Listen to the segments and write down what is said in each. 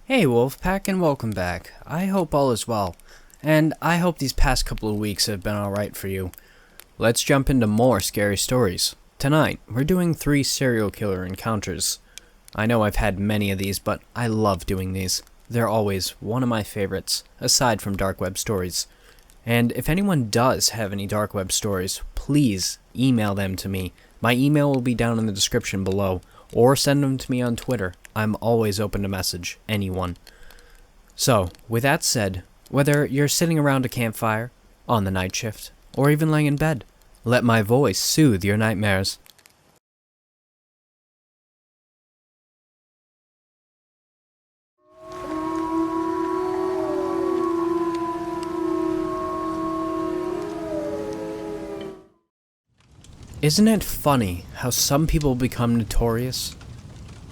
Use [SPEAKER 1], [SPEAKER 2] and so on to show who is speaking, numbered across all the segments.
[SPEAKER 1] Hey Wolfpack, and welcome back. I hope all is well, and I hope these past couple of weeks have been alright for you. Let's jump into more scary stories. Tonight, we're doing 3 serial killer encounters. I know I've had many of these, but I love doing these. They're always one of my favorites, aside from dark web stories. And if anyone does have any dark web stories, please email them to me. My email will be down in the description below, or send them to me on Twitter. I'm always open to message anyone. So, with that said, whether you're sitting around a campfire, on the night shift, or even laying in bed, let my voice soothe your nightmares. Isn't it funny how some people become notorious?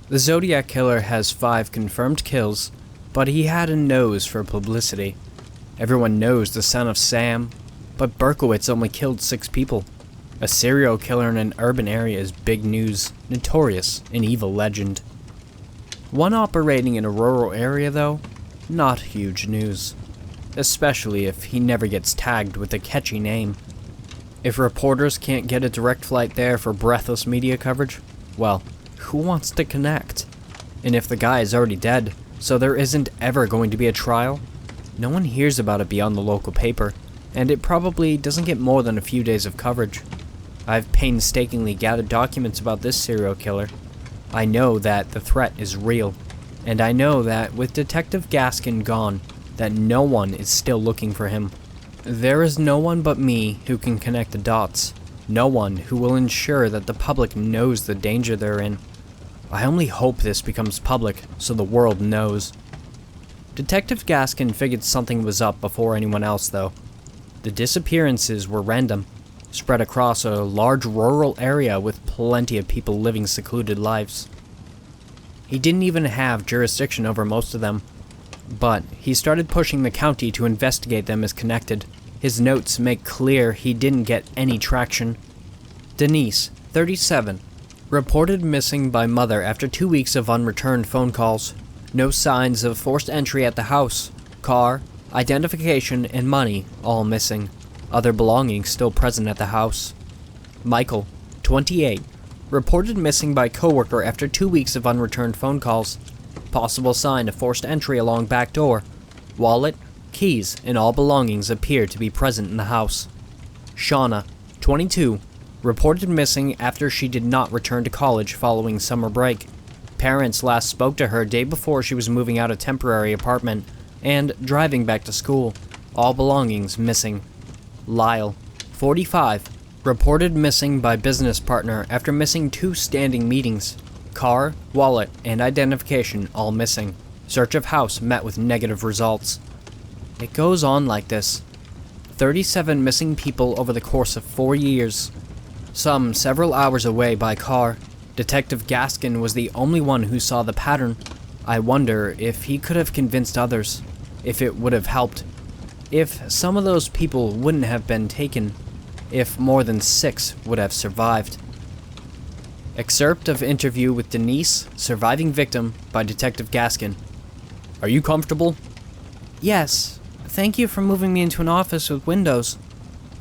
[SPEAKER 1] The Zodiac Killer has 5 confirmed kills, but he had a nose for publicity. Everyone knows the Son of Sam, but Berkowitz only killed 6 people. A serial killer in an urban area is big news, notorious, an evil legend. One operating in a rural area though, not huge news. Especially if he never gets tagged with a catchy name. If reporters can't get a direct flight there for breathless media coverage, well, who wants to connect? And if the guy is already dead, so there isn't ever going to be a trial, no one hears about it beyond the local paper, and it probably doesn't get more than a few days of coverage. I've painstakingly gathered documents about this serial killer. I know that the threat is real, and I know that with Detective Gaskin gone, that no one is still looking for him. There is no one but me who can connect the dots. No one who will ensure that the public knows the danger they're in. I only hope this becomes public so the world knows. Detective Gaskin figured something was up before anyone else though. The disappearances were random, spread across a large rural area with plenty of people living secluded lives. He didn't even have jurisdiction over most of them, but he started pushing the county to investigate them as connected. His notes make clear he didn't get any traction. Denise, 37, reported missing by mother after 2 weeks of unreturned phone calls. No signs of forced entry at the house. Car, identification, and money all missing. Other belongings still present at the house. Michael, 28, reported missing by coworker after 2 weeks of unreturned phone calls. Possible sign of forced entry along back door. Wallet, keys, and all belongings appear to be present in the house. Shauna, 22, reported missing after she did not return to college following summer break. Parents last spoke to her day before she was moving out a temporary apartment and driving back to school. All belongings missing. Lyle, 45, reported missing by business partner after missing 2 standing meetings. Car, wallet, and identification all missing. Search of house met with negative results. It goes on like this. 37 missing people over the course of 4 years. Some several hours away by car. Detective Gaskin was the only one who saw the pattern. I wonder if he could have convinced others. If it would have helped. If some of those people wouldn't have been taken. If more than 6 would have survived. Excerpt of interview with Denise, surviving victim, by Detective Gaskin. Are you comfortable? Yes. Thank you for moving me into an office with windows.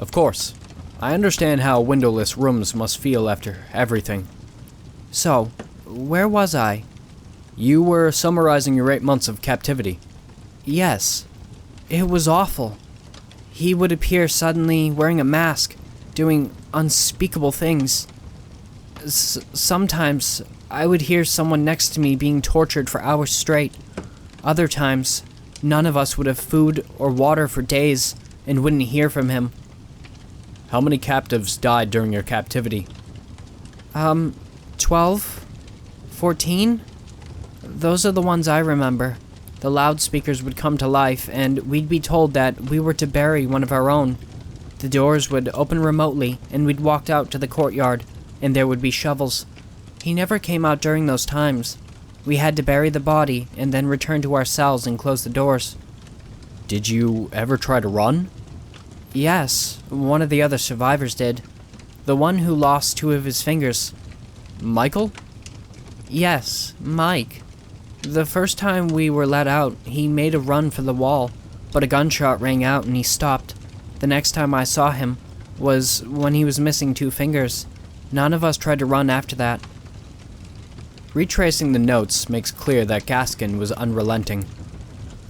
[SPEAKER 1] Of course. I understand how windowless rooms must feel after everything. So, where was I? You were summarizing your 8 months of captivity. Yes. It was awful. He would appear suddenly wearing a mask, doing unspeakable things. Sometimes, I would hear someone next to me being tortured for hours straight. Other times, none of us would have food or water for days and wouldn't hear from him. How many captives died during your captivity? 12? 14? Those are the ones I remember. The loudspeakers would come to life, and we'd be told that we were to bury one of our own. The doors would open remotely, and we'd walk out to the courtyard, and there would be shovels. He never came out during those times. We had to bury the body, and then return to our cells and close the doors. Did you ever try to run? Yes, one of the other survivors did. The one who lost 2 of his fingers. Michael? Yes, Mike. The first time we were let out, he made a run for the wall, but a gunshot rang out and he stopped. The next time I saw him was when he was missing 2 fingers. None of us tried to run after that. Retracing the notes makes clear that Gaskin was unrelenting.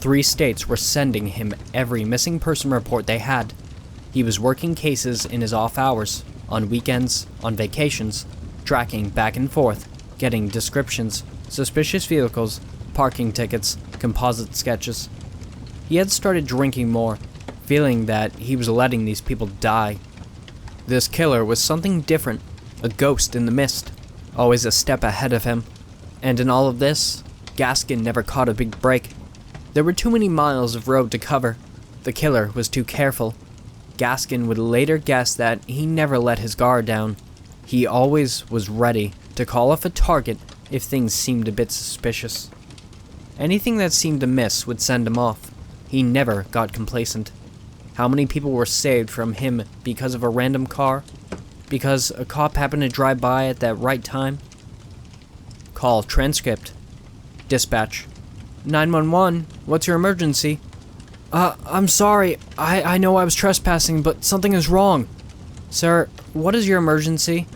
[SPEAKER 1] 3 states were sending him every missing person report they had. He was working cases in his off hours, on weekends, on vacations, tracking back and forth, getting descriptions, suspicious vehicles, parking tickets, composite sketches. He had started drinking more, feeling that he was letting these people die. This killer was something different, a ghost in the mist, always a step ahead of him. And in all of this, Gaskin never caught a big break. There were too many miles of road to cover. The killer was too careful. Gaskin would later guess that he never let his guard down. He always was ready to call off a target if things seemed a bit suspicious. Anything that seemed amiss would send him off. He never got complacent. How many people were saved from him because of a random car? Because a cop happened to drive by at that right time? Call transcript. Dispatch. 911, what's your emergency? I'm sorry. I know I was trespassing, but something is wrong. Sir, what is your emergency?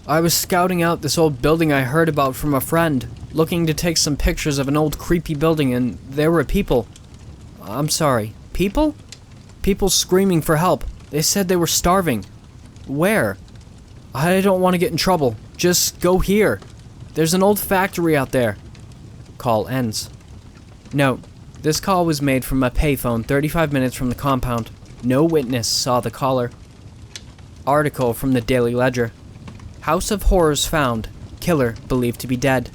[SPEAKER 1] I was scouting out this old building I heard about from a friend, looking to take some pictures of an old creepy building, and there were people. I'm sorry, people? People screaming for help. They said they were starving. Where? I don't want to get in trouble. Just go here. There's an old factory out there. Call ends. Note, this call was made from a payphone 35 minutes from the compound. No witness saw the caller. Article from the Daily Ledger. House of Horrors found. Killer believed to be dead.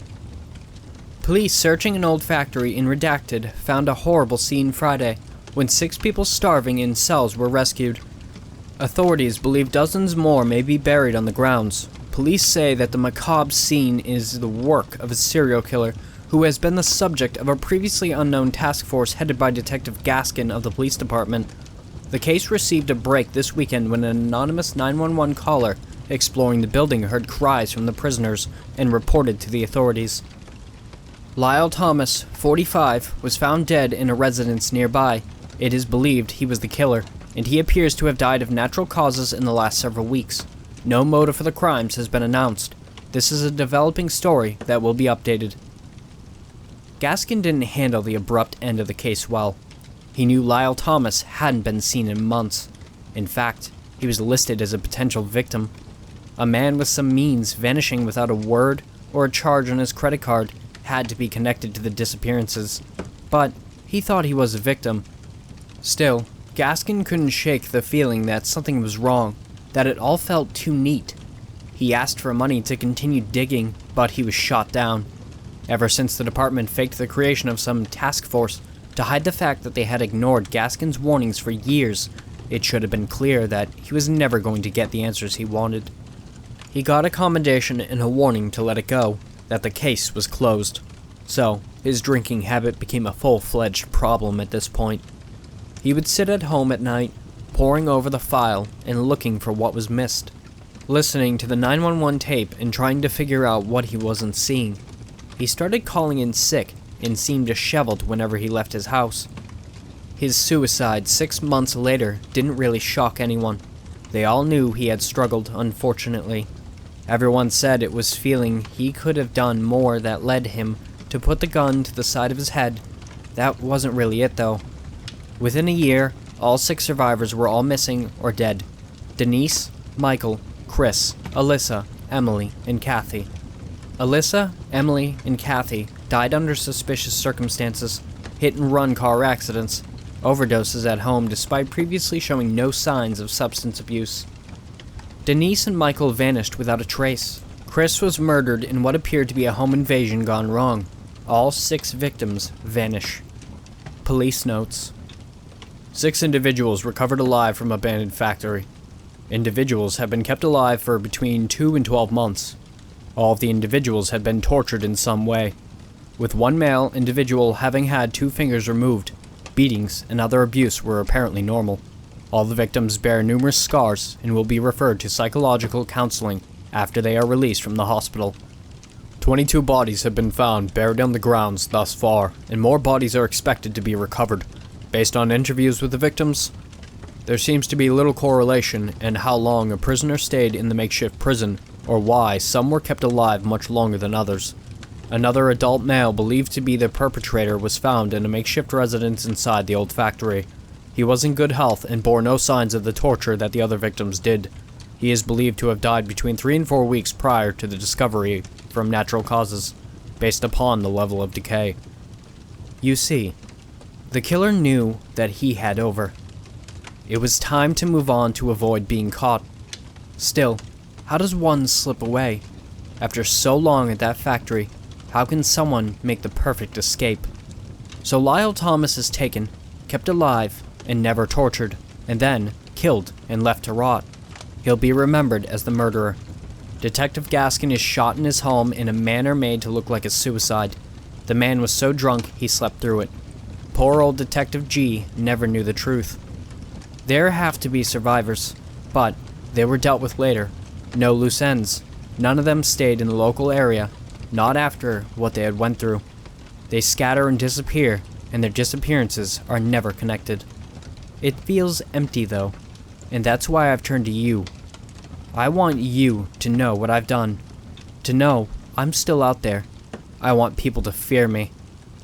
[SPEAKER 1] Police searching an old factory in Redacted found a horrible scene Friday when 6 people starving in cells were rescued. Authorities believe dozens more may be buried on the grounds. Police say that the macabre scene is the work of a serial killer who has been the subject of a previously unknown task force headed by Detective Gaskin of the police department. The case received a break this weekend when an anonymous 911 caller exploring the building heard cries from the prisoners and reported to the authorities. Lyle Thomas, 45, was found dead in a residence nearby. It is believed he was the killer, and he appears to have died of natural causes in the last several weeks. No motive for the crimes has been announced. This is a developing story that will be updated. Gaskin didn't handle the abrupt end of the case well. He knew Lyle Thomas hadn't been seen in months. In fact, he was listed as a potential victim. A man with some means vanishing without a word or a charge on his credit card had to be connected to the disappearances. But he thought he was a victim. Still, Gaskin couldn't shake the feeling that something was wrong, that it all felt too neat. He asked for money to continue digging, but he was shot down. Ever since the department faked the creation of some task force to hide the fact that they had ignored Gaskin's warnings for years, it should have been clear that he was never going to get the answers he wanted. He got a commendation and a warning to let it go, that the case was closed. So, his drinking habit became a full-fledged problem at this point. He would sit at home at night, poring over the file and looking for what was missed, listening to the 911 tape and trying to figure out what he wasn't seeing. He started calling in sick and seemed disheveled whenever he left his house. His suicide 6 months later didn't really shock anyone. They all knew he had struggled, unfortunately. Everyone said it was feeling he could have done more that led him to put the gun to the side of his head. That wasn't really it, though. Within a year, all 6 survivors were all missing or dead. Denise, Michael, Chris, Alyssa, Emily, and Kathy. Alyssa, Emily, and Kathy died under suspicious circumstances, hit-and-run car accidents, overdoses at home despite previously showing no signs of substance abuse. Denise and Michael vanished without a trace. Chris was murdered in what appeared to be a home invasion gone wrong. All 6 victims vanish. Police notes. 6 individuals recovered alive from abandoned factory. Individuals have been kept alive for between 2 and 12 months. All of the individuals had been tortured in some way, with one male individual having had 2 fingers removed. Beatings and other abuse were apparently normal. All the victims bear numerous scars and will be referred to psychological counseling after they are released from the hospital. 22 bodies have been found buried on the grounds thus far, and more bodies are expected to be recovered. Based on interviews with the victims, there seems to be little correlation in how long a prisoner stayed in the makeshift prison, or why some were kept alive much longer than others. Another adult male believed to be the perpetrator was found in a makeshift residence inside the old factory. He was in good health and bore no signs of the torture that the other victims did. He is believed to have died between 3 and 4 weeks prior to the discovery from natural causes, based upon the level of decay. You see, the killer knew that he had over. It was time to move on to avoid being caught. Still, how does one slip away? After so long at that factory, how can someone make the perfect escape? So Lyle Thomas is taken, kept alive, and never tortured, and then killed and left to rot. He'll be remembered as the murderer. Detective Gaskin is shot in his home in a manner made to look like a suicide. The man was so drunk he slept through it. Poor old Detective G never knew the truth. There have to be survivors, but they were dealt with later. No loose ends. None of them stayed in the local area, not after what they had went through. They scatter and disappear, and their disappearances are never connected. It feels empty though, and that's why I've turned to you. I want you to know what I've done. To know I'm still out there. I want people to fear me,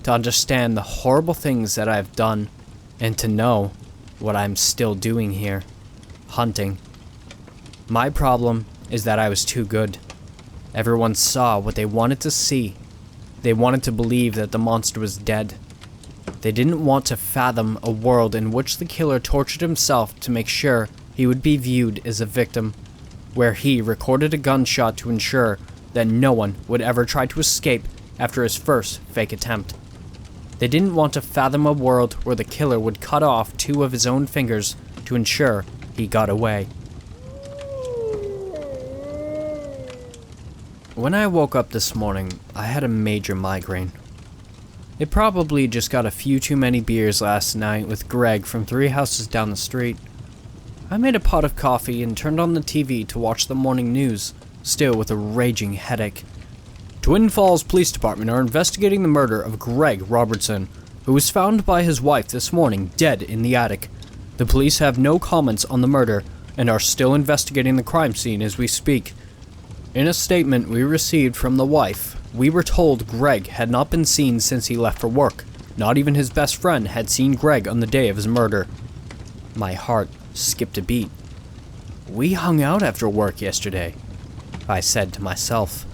[SPEAKER 1] to understand the horrible things that I've done, and to know what I'm still doing here. Hunting. My problem is that I was too good. Everyone saw what they wanted to see. They wanted to believe that the monster was dead. They didn't want to fathom a world in which the killer tortured himself to make sure he would be viewed as a victim, where he recorded a gunshot to ensure that no one would ever try to escape after his first fake attempt. They didn't want to fathom a world where the killer would cut off 2 of his own fingers to ensure he got away. When I woke up this morning, I had a major migraine. It probably just got a few too many beers last night with Greg from 3 houses down the street. I made a pot of coffee and turned on the TV to watch the morning news, still with a raging headache. Twin Falls Police Department are investigating the murder of Greg Robertson, who was found by his wife this morning dead in the attic. The police have no comments on the murder and are still investigating the crime scene as we speak. In a statement we received from the wife, we were told Greg had not been seen since he left for work. Not even his best friend had seen Greg on the day of his murder. My heart skipped a beat. We hung out after work yesterday, I said to myself.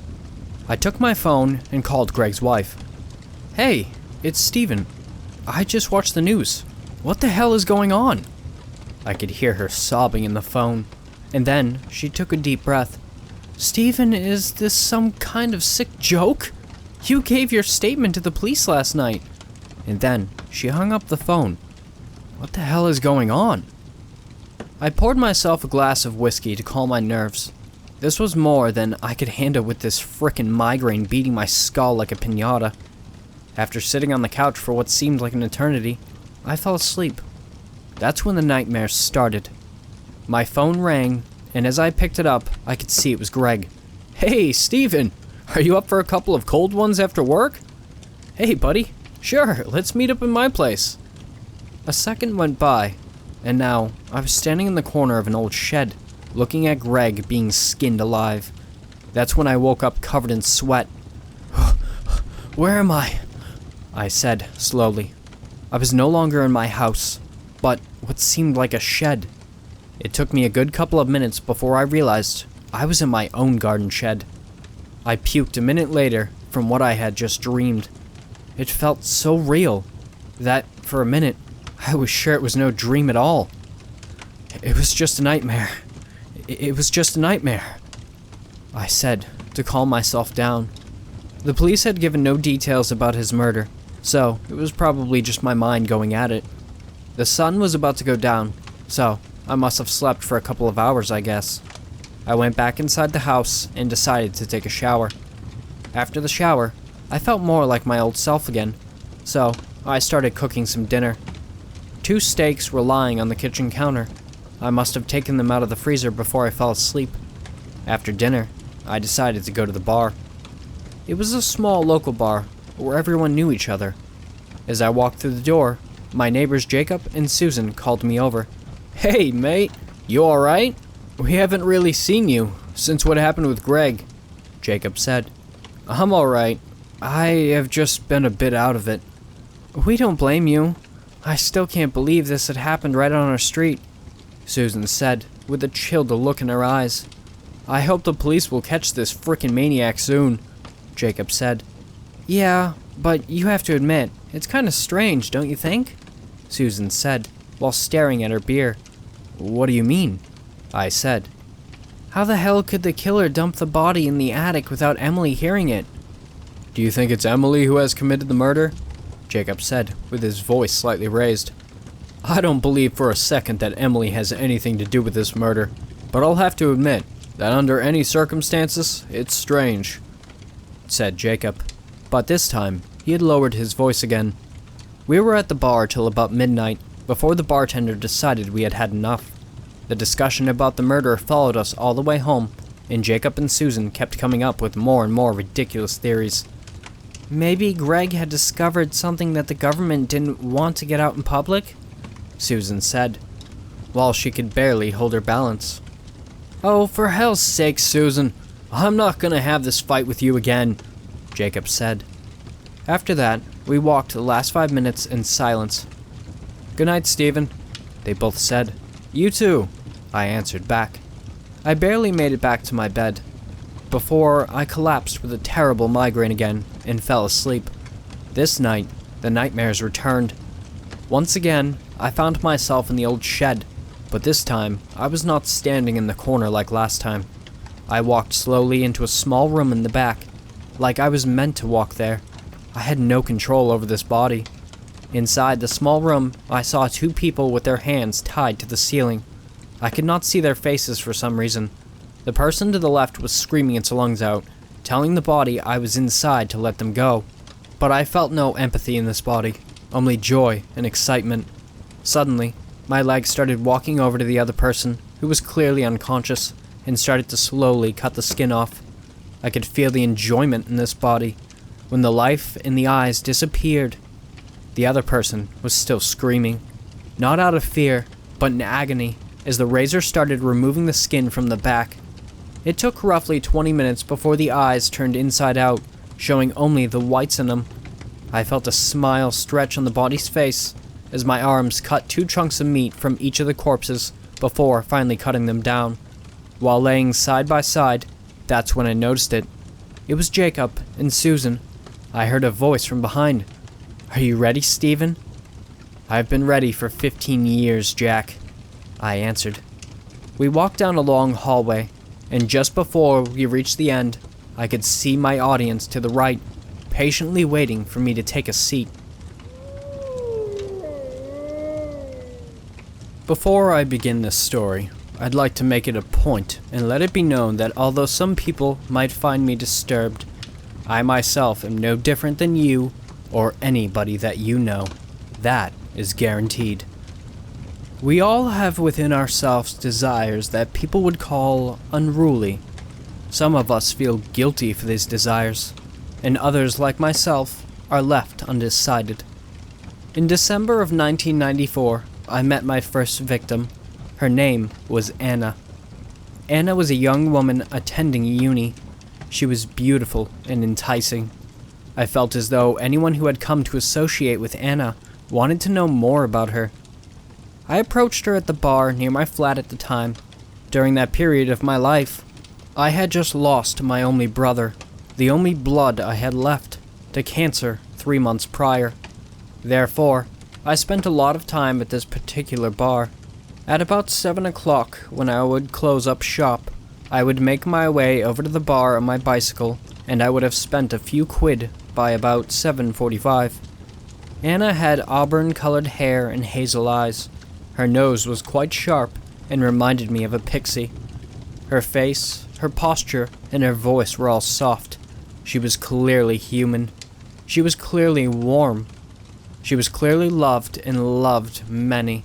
[SPEAKER 1] I took my phone and called Greg's wife. Hey, it's Steven. I just watched the news. What the hell is going on? I could hear her sobbing in the phone, and then she took a deep breath. Steven, is this some kind of sick joke? You gave your statement to the police last night. And then she hung up the phone. What the hell is going on? I poured myself a glass of whiskey to calm my nerves. This was more than I could handle with this frickin' migraine beating my skull like a piñata. After sitting on the couch for what seemed like an eternity, I fell asleep. That's when the nightmares started. My phone rang, and as I picked it up, I could see it was Greg. Hey, Steven! Are you up for a couple of cold ones after work? Hey, buddy. Sure, let's meet up in my place. A second went by, and now I was standing in the corner of an old shed, looking at Greg being skinned alive. That's when I woke up covered in sweat. Where am I? I said slowly. I was no longer in my house, but what seemed like a shed. It took me a good couple of minutes before I realized I was in my own garden shed. I puked a minute later from what I had just dreamed. It felt so real that, for a minute, I was sure it was no dream at all. It was just a nightmare. It was just a nightmare, I said, to calm myself down. The police had given no details about his murder, so it was probably just my mind going at it. The sun was about to go down, so I must have slept for a couple of hours, I guess. I went back inside the house and decided to take a shower. After the shower, I felt more like my old self again, so I started cooking some dinner. 2 steaks were lying on the kitchen counter. I must have taken them out of the freezer before I fell asleep. After dinner, I decided to go to the bar. It was a small local bar where everyone knew each other. As I walked through the door, my neighbors Jacob and Susan called me over. "Hey, mate, you alright? We haven't really seen you since what happened with Greg," Jacob said. "I'm alright. I have just been a bit out of it." "We don't blame you. I still can't believe this had happened right on our street," Susan said, with a chilled look in her eyes. "I hope the police will catch this frickin' maniac soon," Jacob said. "Yeah, but you have to admit, it's kinda strange, don't you think?" Susan said, while staring at her beer. "What do you mean?" I said. "How the hell could the killer dump the body in the attic without Emily hearing it?" "Do you think it's Emily who has committed the murder?" Jacob said, with his voice slightly raised. "I don't believe for a second that Emily has anything to do with this murder, but I'll have to admit that under any circumstances, it's strange," said Jacob. But this time, he had lowered his voice again. We were at the bar till about midnight, before the bartender decided we had had enough. The discussion about the murder followed us all the way home, and Jacob and Susan kept coming up with more and more ridiculous theories. "Maybe Greg had discovered something that the government didn't want to get out in public?" Susan said, while she could barely hold her balance. "Oh, for hell's sake, Susan, I'm not gonna have this fight with you again," Jacob said. After that, we walked the last 5 minutes in silence. "Good night, Stephen," they both said. "You too," I answered back. I barely made it back to my bed before I collapsed with a terrible migraine again and fell asleep. This night, the nightmares returned. Once again, I found myself in the old shed, but this time, I was not standing in the corner like last time. I walked slowly into a small room in the back, like I was meant to walk there. I had no control over this body. Inside the small room, I saw 2 people with their hands tied to the ceiling. I could not see their faces for some reason. The person to the left was screaming its lungs out, telling the body I was inside to let them go. But I felt no empathy in this body, only joy and excitement. Suddenly, my leg started walking over to the other person, who was clearly unconscious, and started to slowly cut the skin off. I could feel the enjoyment in this body. When the life in the eyes disappeared, the other person was still screaming, not out of fear, but in agony, as the razor started removing the skin from the back. It took roughly 20 minutes before the eyes turned inside out, showing only the whites in them. I felt a smile stretch on the body's face, as my arms cut 2 chunks of meat from each of the corpses, before finally cutting them down. While laying side by side, that's when I noticed it. It was Jacob and Susan. I heard a voice from behind. "Are you ready, Stephen?" "I've been ready for 15 years, Jack," I answered. We walked down a long hallway, and just before we reached the end, I could see my audience to the right, patiently waiting for me to take a seat. Before I begin this story, I'd like to make it a point and let it be known that although some people might find me disturbed, I myself am no different than you or anybody that you know. That is guaranteed. We all have within ourselves desires that people would call unruly. Some of us feel guilty for these desires, and others, like myself, are left undecided. In December of 1994, I met my first victim. Her name was Anna. Anna was a young woman attending uni. She was beautiful and enticing. I felt as though anyone who had come to associate with Anna wanted to know more about her. I approached her at the bar near my flat at the time. During that period of my life, I had just lost my only brother, the only blood I had left, to cancer 3 months prior. Therefore, I spent a lot of time at this particular bar. At about 7 o'clock, when I would close up shop, I would make my way over to the bar on my bicycle, and I would have spent a few quid by about 7:45. Anna had auburn-colored hair and hazel eyes. Her nose was quite sharp and reminded me of a pixie. Her face, her posture, and her voice were all soft. She was clearly human. She was clearly warm. She was clearly loved and loved many.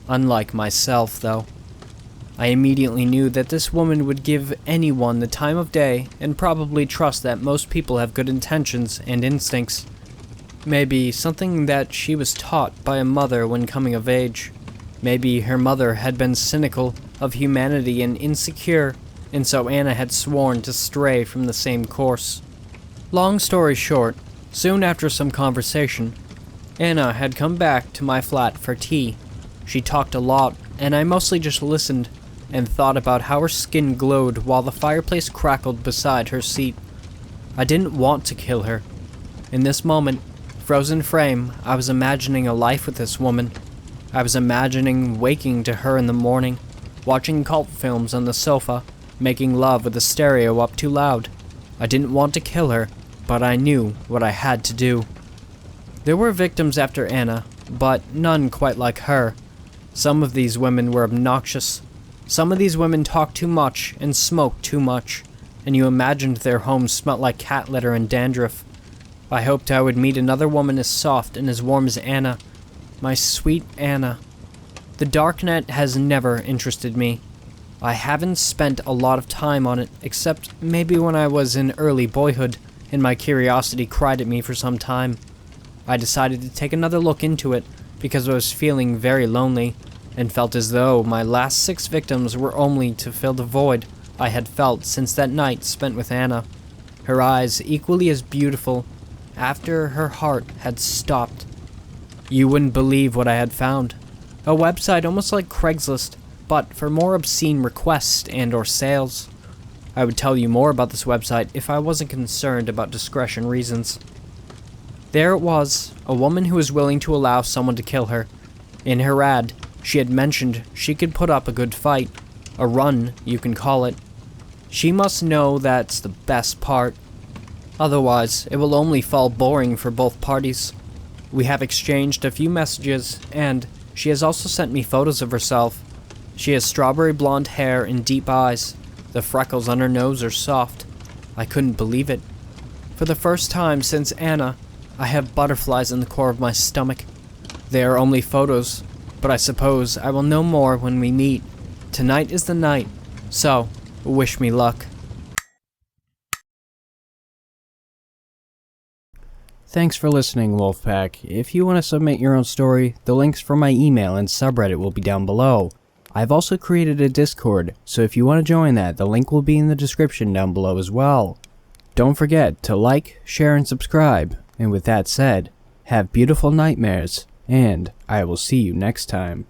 [SPEAKER 1] Unlike myself, though. I immediately knew that this woman would give anyone the time of day and probably trust that most people have good intentions and instincts. Maybe something that she was taught by a mother when coming of age. Maybe her mother had been cynical of humanity and insecure, and so Anna had sworn to stray from the same course. Long story short, soon after some conversation, Anna had come back to my flat for tea. She talked a lot, and I mostly just listened and thought about how her skin glowed while the fireplace crackled beside her seat. I didn't want to kill her. In this moment, frozen frame, I was imagining a life with this woman. I was imagining waking to her in the morning, watching cult films on the sofa, making love with the stereo up too loud. I didn't want to kill her, but I knew what I had to do. There were victims after Anna, but none quite like her. Some of these women were obnoxious. Some of these women talked too much and smoked too much, and you imagined their homes smelt like cat litter and dandruff. I hoped I would meet another woman as soft and as warm as Anna. My sweet Anna. The darknet has never interested me. I haven't spent a lot of time on it, except maybe when I was in early boyhood, and my curiosity cried at me for some time. I decided to take another look into it, because I was feeling very lonely, and felt as though my last 6 victims were only to fill the void I had felt since that night spent with Anna. Her eyes equally as beautiful, after her heart had stopped. You wouldn't believe what I had found. A website almost like Craigslist, but for more obscene requests and or sales. I would tell you more about this website if I wasn't concerned about discretion reasons. There it was, a woman who was willing to allow someone to kill her. In her ad, she had mentioned she could put up a good fight. A run, you can call it. She must know that's the best part. Otherwise, it will only fall boring for both parties. We have exchanged a few messages, and she has also sent me photos of herself. She has strawberry blonde hair and deep eyes. The freckles on her nose are soft. I couldn't believe it. For the first time since Anna, I have butterflies in the core of my stomach. They are only photos, but I suppose I will know more when we meet. Tonight is the night, so wish me luck. Thanks for listening, Wolfpack. If you want to submit your own story, the links for my email and subreddit will be down below. I've also created a Discord, so if you want to join that, the link will be in the description down below as well. Don't forget to like, share, and subscribe. And with that said, have beautiful nightmares, and I will see you next time.